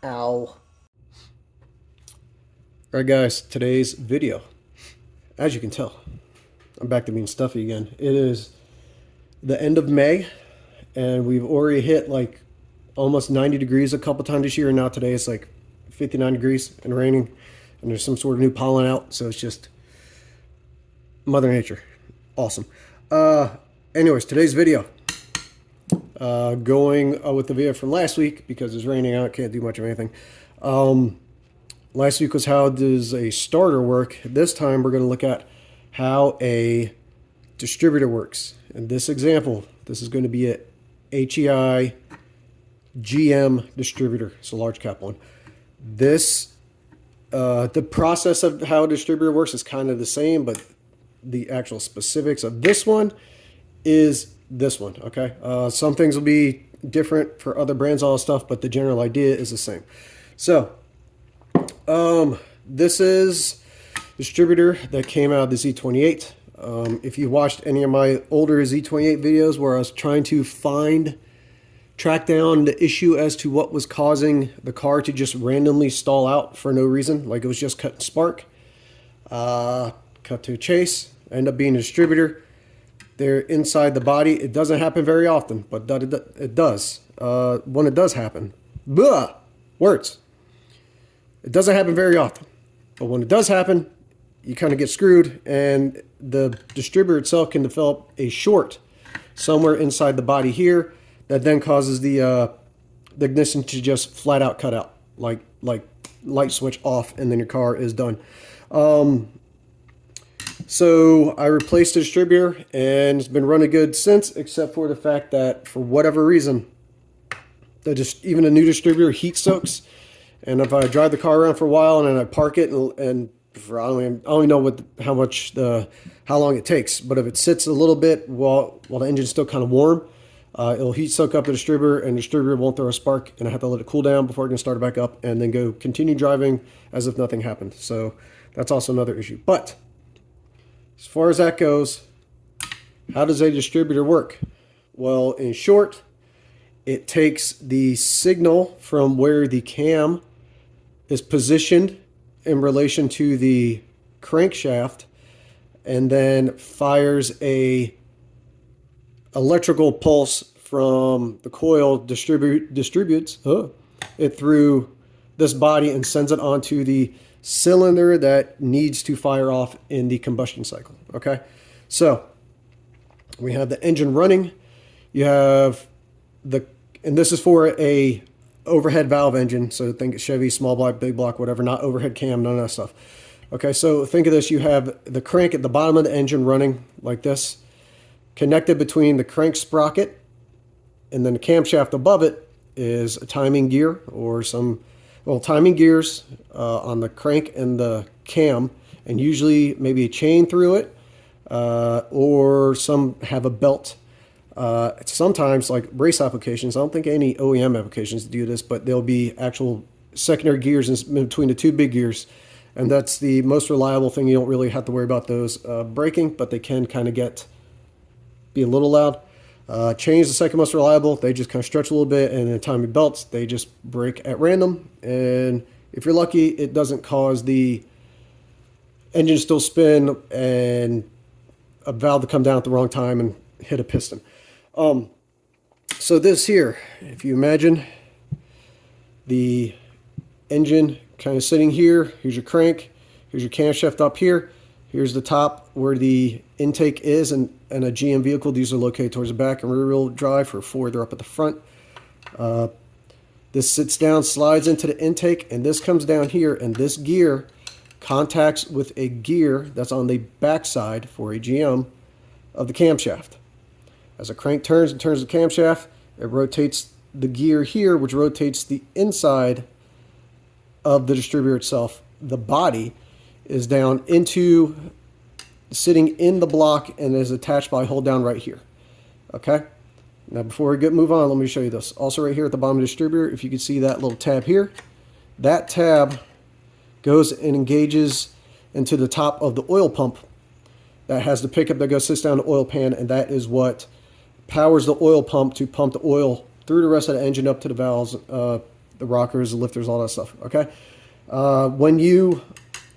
Ow. Alright guys, today's video. As you can tell, I'm back to being stuffy again. It is the end of May, and we've already hit like almost 90 degrees a couple times this year, and now today it's like 59 degrees and raining, and there's some sort of new pollen out, so it's just Mother Nature. Awesome. Anyways, today's video. Going with the video from last week, because it's raining out, can't do much of anything. Last week was how does a starter work. This time we're going to look at how a distributor works. In this example, this is going to be a HEI GM distributor. It's a large cap one. This, the process of how a distributor works is kind of the same, but the actual specifics of this one is this one, okay? Some things will be different for other brands, all this stuff, but the general idea is the same. So, this is a distributor that came out of the Z28. If you watched any of my older Z28 videos where I was trying to track down the issue as to what was causing the car to just randomly stall out for no reason, like it was just cut and spark, cut to a chase, end up being a distributor. They're inside the body. It doesn't happen very often, but it does. When it does happen, words. It doesn't happen very often, but when it does happen, you kind of get screwed, and the distributor itself can develop a short somewhere inside the body here that then causes the ignition to just flat out cut out, like light switch off, and then your car is done. So I replaced the distributor, and it's been running good since, except for the fact that for whatever reason, even a new distributor heat soaks. And if I drive the car around for a while and then I park it and for, I don't even know how long it takes, but if it sits a little bit while the engine's still kind of warm, it'll heat soak up the distributor, and the distributor won't throw a spark, and I have to let it cool down before I can start it back up and then continue driving as if nothing happened. So that's also another issue. But as far as that goes, how does a distributor work? Well, in short, it takes the signal from where the cam is positioned in relation to the crankshaft, and then fires a electrical pulse from the coil, distributes it through this body and sends it onto the cylinder that needs to fire off in the combustion cycle. Okay, so we have the engine running. You have and this is for a overhead valve engine, so think Chevy, small block, big block, whatever, not overhead cam, none of that stuff. Okay, so think of this. You have the crank at the bottom of the engine running like this, connected between the crank sprocket, and then the camshaft above it is a timing gear or timing gears on the crank and the cam, and usually maybe a chain through it, or some have a belt. Sometimes, like race applications, I don't think any OEM applications do this, but there'll be actual secondary gears in between the two big gears, and that's the most reliable thing. You don't really have to worry about those braking, but they can kind of be a little loud. Chains, the second most reliable. They just kind of stretch a little bit, and then timing belts, they just break at random, and if you're lucky, it doesn't cause the engine to still spin and a valve to come down at the wrong time and hit a piston. So this here, if you imagine the engine kind of sitting here, here's your crank, here's your camshaft up here, here's the top where the intake is, and a GM vehicle, these are located towards the back, and rear wheel drive for Ford, they're up at the front. This sits down, slides into the intake, and this comes down here, and this gear contacts with a gear that's on the back side for a GM of the camshaft. As a crank turns the camshaft, it rotates the gear here, which rotates the inside of the distributor itself. The body is down sitting in the block and is attached by a hold down right here. Okay? Now before we move on, let me show you this. Also right here at the bottom of the distributor, if you can see that little tab here, that tab goes and engages into the top of the oil pump that has the pickup that sits down the oil pan, and that is what powers the oil pump to pump the oil through the rest of the engine up to the valves, the rockers, the lifters, all that stuff. Okay. When you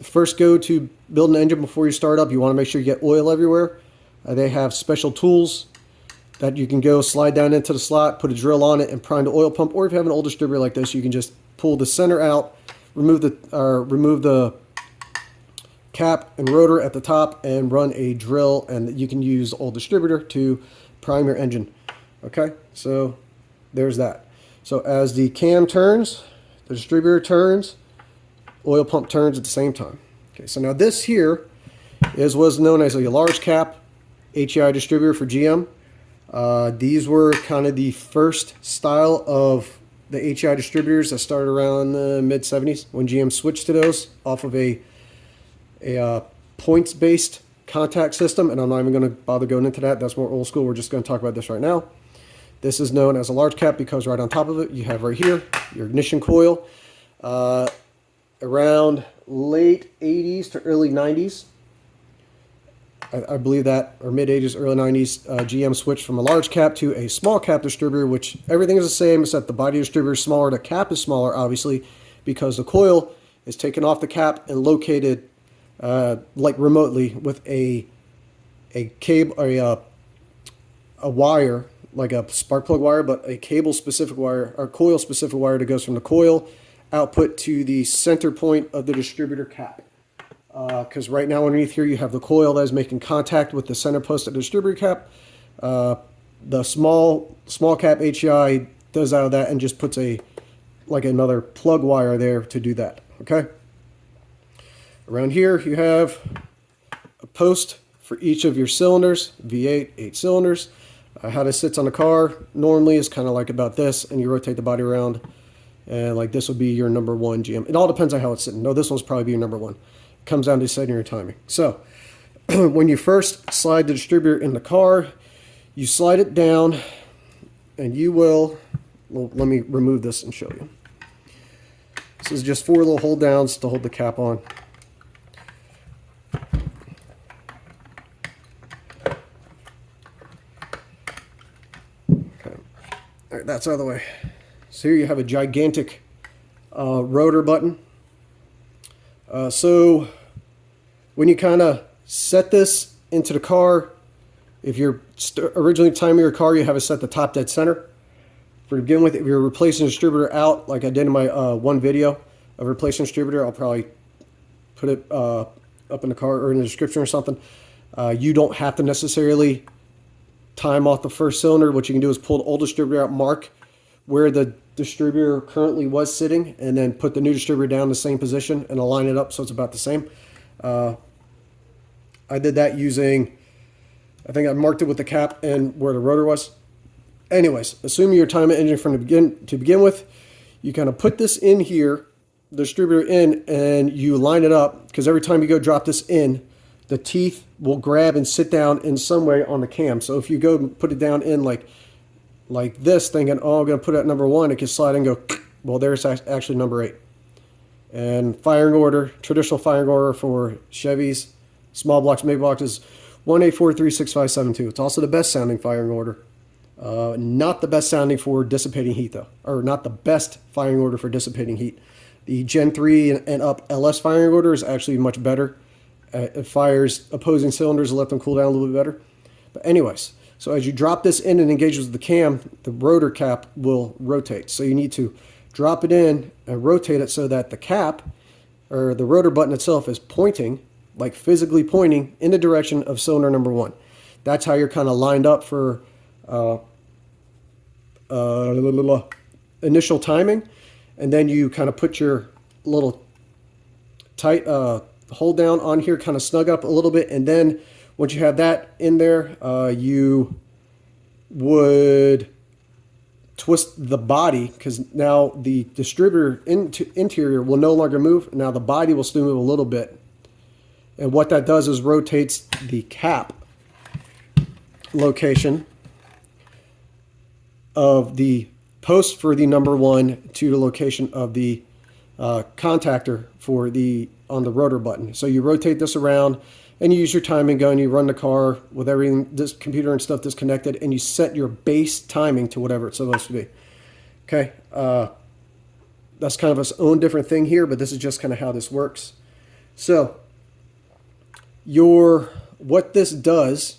first go to build an engine before you start up, you want to make sure you get oil everywhere. They have special tools that you can go slide down into the slot, put a drill on it, and prime the oil pump. Or if you have an old distributor like this, you can just pull the center out, remove the cap and rotor at the top, and run a drill, and you can use old distributor to prime your engine. Okay, so there's that. So as the cam turns, the distributor turns, oil pump turns at the same time. Okay, so now this here was known as a large cap HEI distributor for GM. These were kind of the first style of the HEI distributors that started around the mid-70s when GM switched to those off of a points-based contact system, and I'm not even going to bother going into that. That's more old school. We're just going to talk about this right now. This is known as a large cap because right on top of it, you have right here your ignition coil. Around late 80s to early 90s, I believe that, or mid 80s, early 90s, GM switched from a large cap to a small cap distributor, which everything is the same except the body distributor is smaller, the cap is smaller, obviously, because the coil is taken off the cap and located like remotely with a cable, a wire, like a spark plug wire, but a cable specific wire or coil specific wire that goes from the coil output to the center point of the distributor cap. Because right now underneath here you have the coil that is making contact with the center post of the distributor cap. The small cap HEI does out of that and just puts like another plug wire there to do that. Okay. Around here you have a post for each of your cylinders, V8, 8 cylinders. How this sits on the car normally is kind of like about this, and you rotate the body around, and like this would be your number one GM. It all depends on how it's sitting. No, this one's probably be your number one. It comes down to setting your timing. So when you first slide the distributor in the car, you slide it down, and you will, well, let me remove this and show you. This is just 4 little hold downs to hold the cap on. All right, that's out of the way. So here you have a gigantic rotor button. So when you kind of set this into the car, if you're originally timing your car, you have it set the top dead center. To begin with, if you're replacing a distributor out, like I did in my one video of replacing a distributor, I'll probably put it up in the car or in the description or something. You don't have to necessarily time off the first cylinder. What you can do is pull the old distributor out, mark where the distributor currently was sitting, and then put the new distributor down in the same position and align it up so it's about the same. I did that using, I think I marked it with the cap and where the rotor was. Anyways, assuming you're timing the engine from the begin with, you kind of put this in here, the distributor in, and you line it up, because every time you go drop this in, the teeth will grab and sit down in some way on the cam. So if you go and put it down in like this, thinking, oh, I'm going to put it at number 1, it can slide and go, well, there's actually number 8. And firing order, traditional firing order for Chevys, small blocks, big blocks is 1843657 It's also the best sounding firing order. Not the best sounding for dissipating heat, though, or not the best firing order for dissipating heat. The Gen 3 and up LS firing order is actually much better. It fires opposing cylinders and let them cool down a little bit better. But anyways, so as you drop this in and engages with the cam, the rotor cap will rotate. So you need to drop it in and rotate it so that the cap, or the rotor button itself, is pointing, like physically pointing in the direction of cylinder number 1. That's how you're kind of lined up for initial timing. And then you kind of put your little tight hold down on here, kind of snug up a little bit, and then once you have that in there, you would twist the body, because now the distributor interior will no longer move. Now the body will still move a little bit, and what that does is rotates the cap location of the post for the number 1 to the location of the contactor for the on the rotor button. So you rotate this around and you use your timing gun, you run the car with everything, this computer and stuff disconnected, and you set your base timing to whatever it's supposed to be. Okay. that's kind of its own different thing here, but this is just kind of how this works. So what this does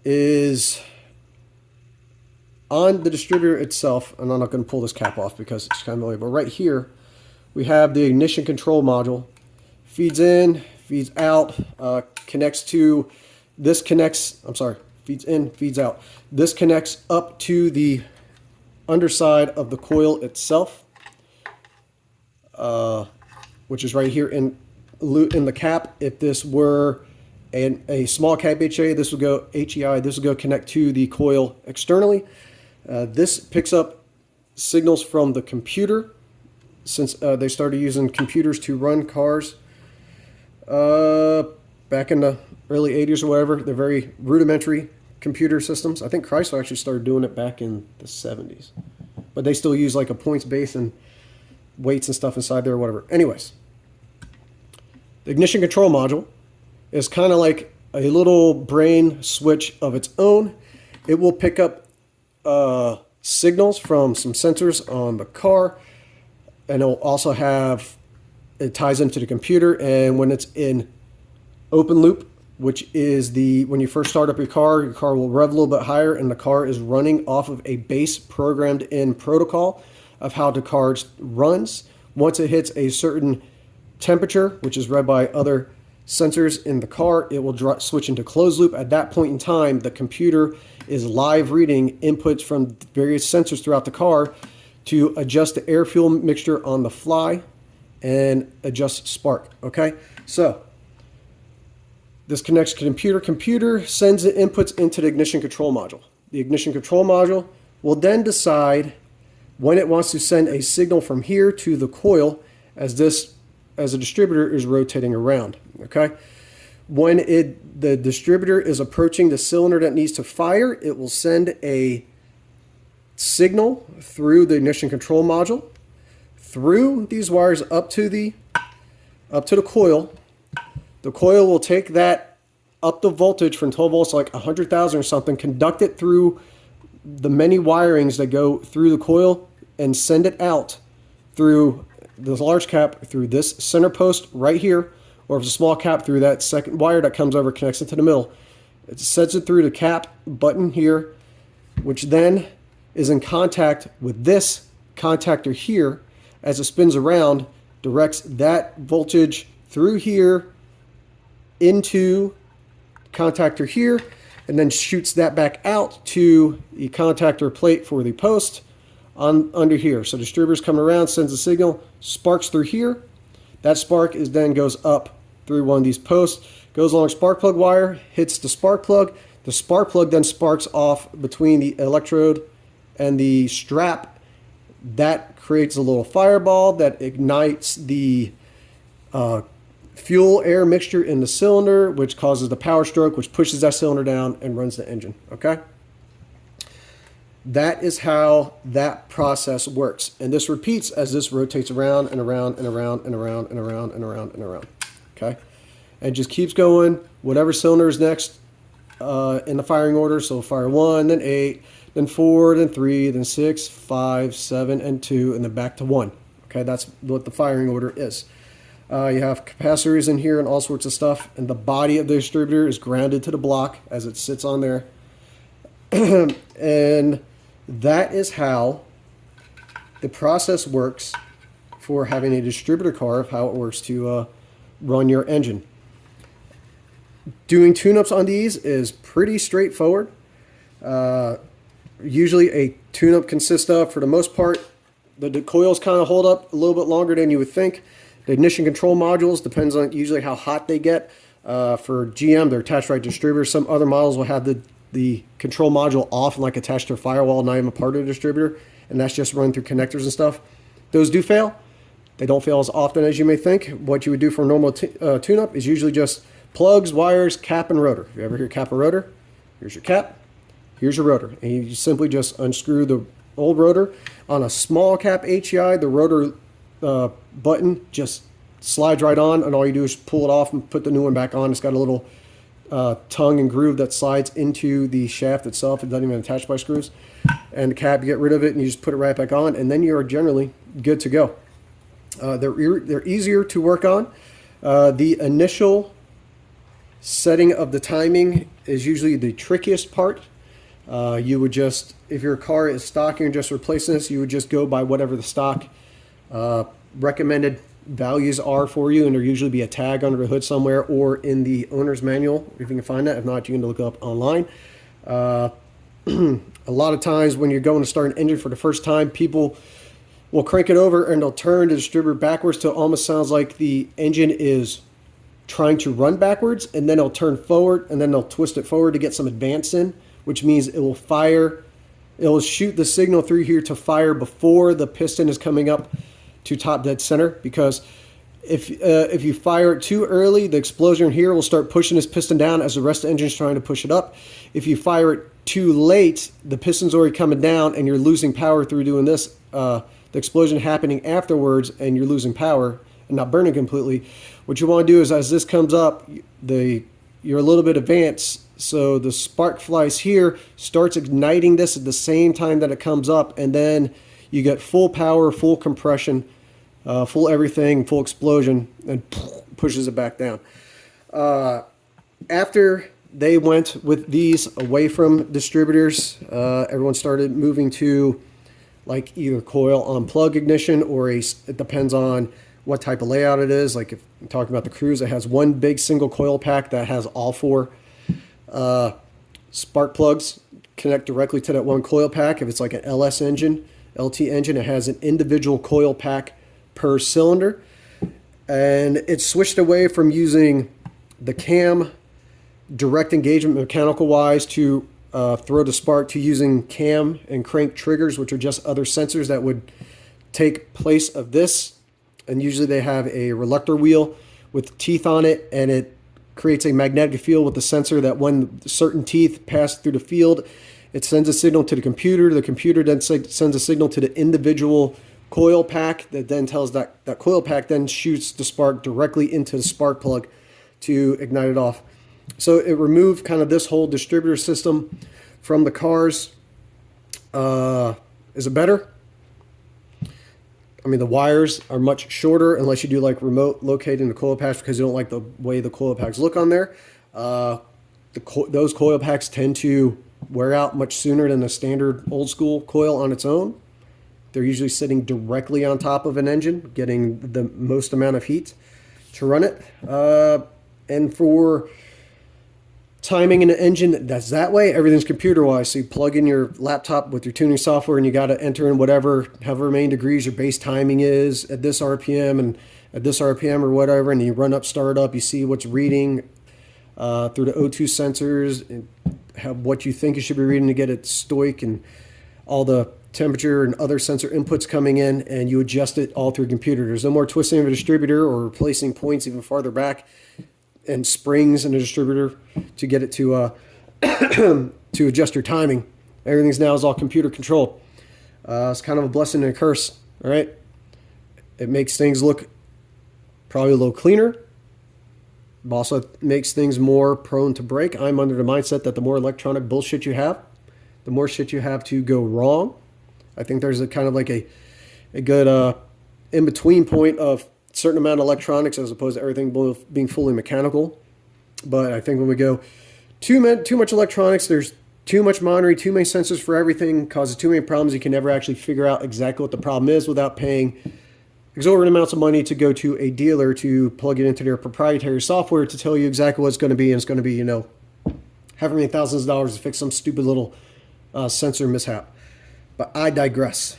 is on the distributor itself, and I'm not going to pull this cap off because it's kind of annoying, but right here we have the ignition control module. Feeds in, feeds out, connects to, this connects, I'm sorry, feeds in, feeds out. This connects up to the underside of the coil itself, which is right here in the cap. If this were a small cap HEI, this would go HEI, this would go connect to the coil externally. This picks up signals from the computer, since they started using computers to run cars back in the early 80s or whatever. They're very rudimentary computer systems. I think Chrysler actually started doing it back in the 70s. But they still use like a points base and weights and stuff inside there or whatever. Anyways, the ignition control module is kind of like a little brain switch of its own. It will pick up signals from some sensors on the car, and it'll also have, it ties into the computer, and when it's in open loop, which is when you first start up your car will rev a little bit higher, and the car is running off of a base programmed in protocol of how the car runs. Once it hits a certain temperature, which is read by other sensors in the car, it will switch into closed loop. At that point in time, the computer is live reading inputs from various sensors throughout the car to adjust the air fuel mixture on the fly and adjust spark. Okay, so this connects to computer. Computer sends the inputs into the ignition control module. The ignition control module will then decide when it wants to send a signal from here to the coil as a distributor is rotating around. Okay, when the distributor is approaching the cylinder that needs to fire, it will send a signal through the ignition control module, through these wires up to the coil. The coil will take that up the voltage from 12 volts to like 100,000 or something, conduct it through the many wirings that go through the coil, and send it out through the large cap through this center post right here, or if it's a small cap, through that second wire that comes over, connects it to the middle. It sends it through the cap button here, which then is in contact with this contactor here. As it spins around, directs that voltage through here into contactor here, and then shoots that back out to the contactor plate for the post under here. So distributor's coming around, sends a signal, sparks through here. That spark then goes up through one of these posts, goes along spark plug wire, hits the spark plug. The spark plug then sparks off between the electrode and the strap. That creates a little fireball that ignites the fuel air mixture in the cylinder, which causes the power stroke, which pushes that cylinder down and runs the engine. Okay, that is how that process works, and this repeats as this rotates around and around and around and around and around and around and around. Okay, and just keeps going. Whatever cylinder is next in the firing order, so fire 1, then 8, then 4, then 3, then 6, 5, 7, and 2, and then back to 1. Okay, that's what the firing order is. You have capacitors in here and all sorts of stuff, and the body of the distributor is grounded to the block as it sits on there. And that is how the process works for having a distributor car, of how it works to run your engine. Doing tune-ups on these is pretty straightforward. Usually a tune-up consists of, for the most part, the coils kind of hold up a little bit longer than you would think. The ignition control modules depends on usually how hot they get. For GM, they're attached right to distributors. Some other models will have the control module off and like attached to a firewall, not even a part of the distributor, and that's just run through connectors and stuff. Those do fail. They don't fail as often as you may think. What you would do for a normal tune-up is usually just plugs, wires, cap, and rotor. If you ever hear cap or rotor, here's your cap, here's your rotor. And you simply just unscrew the old rotor. On a small cap HEI, the rotor button just slides right on, and all you do is pull it off and put the new one back on. It's got a little tongue and groove that slides into the shaft itself. It doesn't even attach by screws. And the cap, you get rid of it and you just put it right back on, and then you're generally good to go. They're easier to work on. The initial setting of the timing is usually the trickiest part. You would just, if your car is stock and you're just replacing this, you would just go by whatever the stock recommended values are for you, and there'll usually be a tag under the hood somewhere or in the owner's manual if you can find that. If not, you can look it up online. A lot of times when you're going to start an engine for the first time, people will crank it over and they'll turn the distributor backwards till it almost sounds like the engine is trying to run backwards, and then it'll turn forward and then they'll twist it forward to get some advance in, which means it will fire. It will shoot the signal through here to fire before the piston is coming up to top dead center, because if you fire it too early, the explosion here will start pushing this piston down as the rest of the engine is trying to push it up. If you fire it too late, the piston's already coming down and you're losing power through doing this. The explosion happening afterwards and you're losing power and not burning completely. What you want to do is, as this comes up, you're a little bit advanced, so the spark flies here, starts igniting this at the same time that it comes up, and then you get full power, full compression, full everything, full explosion, and pushes it back down. After they went with these away from distributors, everyone started moving to like either coil on plug ignition, or it depends on what type of layout it is. Like if I'm talking about the Cruise, it has one big single coil pack that has all four spark plugs connect directly to that one coil pack. If it's like an LS engine, LT engine, it has an individual coil pack per cylinder. And it switched away from using the cam direct engagement mechanical wise to throw the spark, to using cam and crank triggers, which are just other sensors that would take place of this. And usually they have a reluctor wheel with teeth on it, and it creates a magnetic field with the sensor that when certain teeth pass through the field, it sends a signal to the computer. The computer then sends a signal to the individual coil pack that then tells that coil pack then shoots the spark directly into the spark plug to ignite it off. So it removed kind of this whole distributor system from the cars. Is it better? I mean, the wires are much shorter unless you do like remote locating the coil packs, because you don't like the way the coil packs look on there. Those coil packs tend to wear out much sooner than a standard old school coil on its own. They're usually sitting directly on top of an engine, getting the most amount of heat to run it. And for timing an engine that's that way, everything's computer-wise. So you plug in your laptop with your tuning software, and you got to enter in however many degrees your base timing is at this RPM and at this RPM or whatever, and you run up, start up, you see what's reading through the O2 sensors, and have what you think you should be reading to get it stoic, and all the temperature and other sensor inputs coming in, and you adjust it all through a computer. There's no more twisting of a distributor or replacing points even farther back and springs in a distributor to get it to to adjust your timing. Everything's now is all computer controlled. It's kind of a blessing and a curse. All right, it makes things look probably a little cleaner. It also makes things more prone to break. I'm under the mindset that the more electronic bullshit you have, the more shit you have to go wrong. I think there's a kind of like a good in-between point of certain amount of electronics as opposed to everything being fully mechanical. But I think when we go too much electronics, there's too much monitoring, too many sensors for everything, causes too many problems. You can never actually figure out exactly what the problem is without paying exorbitant amounts of money to go to a dealer to plug it into their proprietary software to tell you exactly what it's going to be. And it's going to be, however many thousands of dollars to fix some stupid little sensor mishap. But I digress.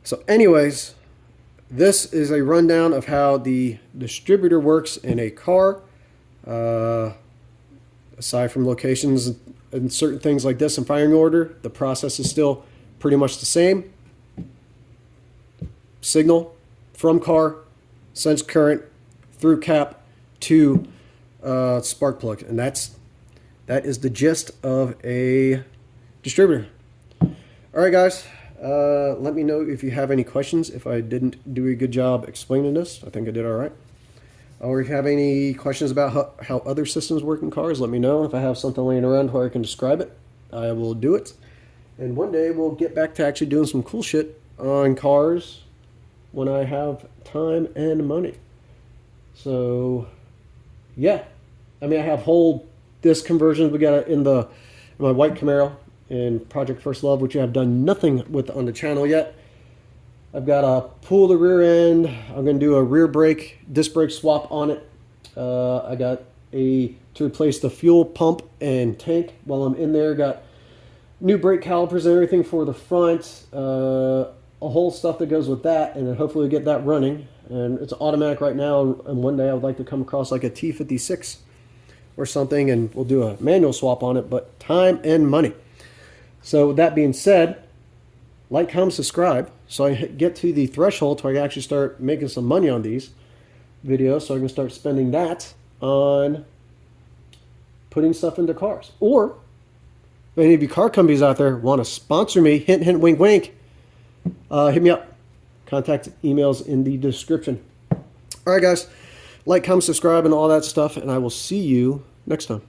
So anyways, this is a rundown of how the distributor works in a car. Aside from locations and certain things like this and firing order, the process is still pretty much the same. Signal from car, sends current through cap to spark plug. And that is the gist of a distributor. All right, guys. Let me know if you have any questions, if I didn't do a good job explaining this. I think I did all right. Or if you have any questions about how other systems work in cars, let me know. If I have something laying around where I can describe it, I will do it. And one day we'll get back to actually doing some cool shit on cars when I have time and money. So yeah, I mean, I have whole disc conversions. We got it in my white Camaro in Project First Love, which I have done nothing with on the channel yet. I've got to pull the rear end. I'm going to do a rear brake, disc brake swap on it. I got to replace the fuel pump and tank while I'm in there. Got new brake calipers and everything for the front. A whole stuff that goes with that, and then hopefully get that running. And it's automatic right now, and one day I would like to come across like a T56 or something, and we'll do a manual swap on it, but time and money. So with that being said, like, comment, subscribe, so I get to the threshold where I can actually start making some money on these videos, so I can start spending that on putting stuff into cars. Or if any of you car companies out there want to sponsor me, hint, hint, wink, wink, hit me up. Contact emails in the description. All right, guys. Like, comment, subscribe, and all that stuff, and I will see you next time.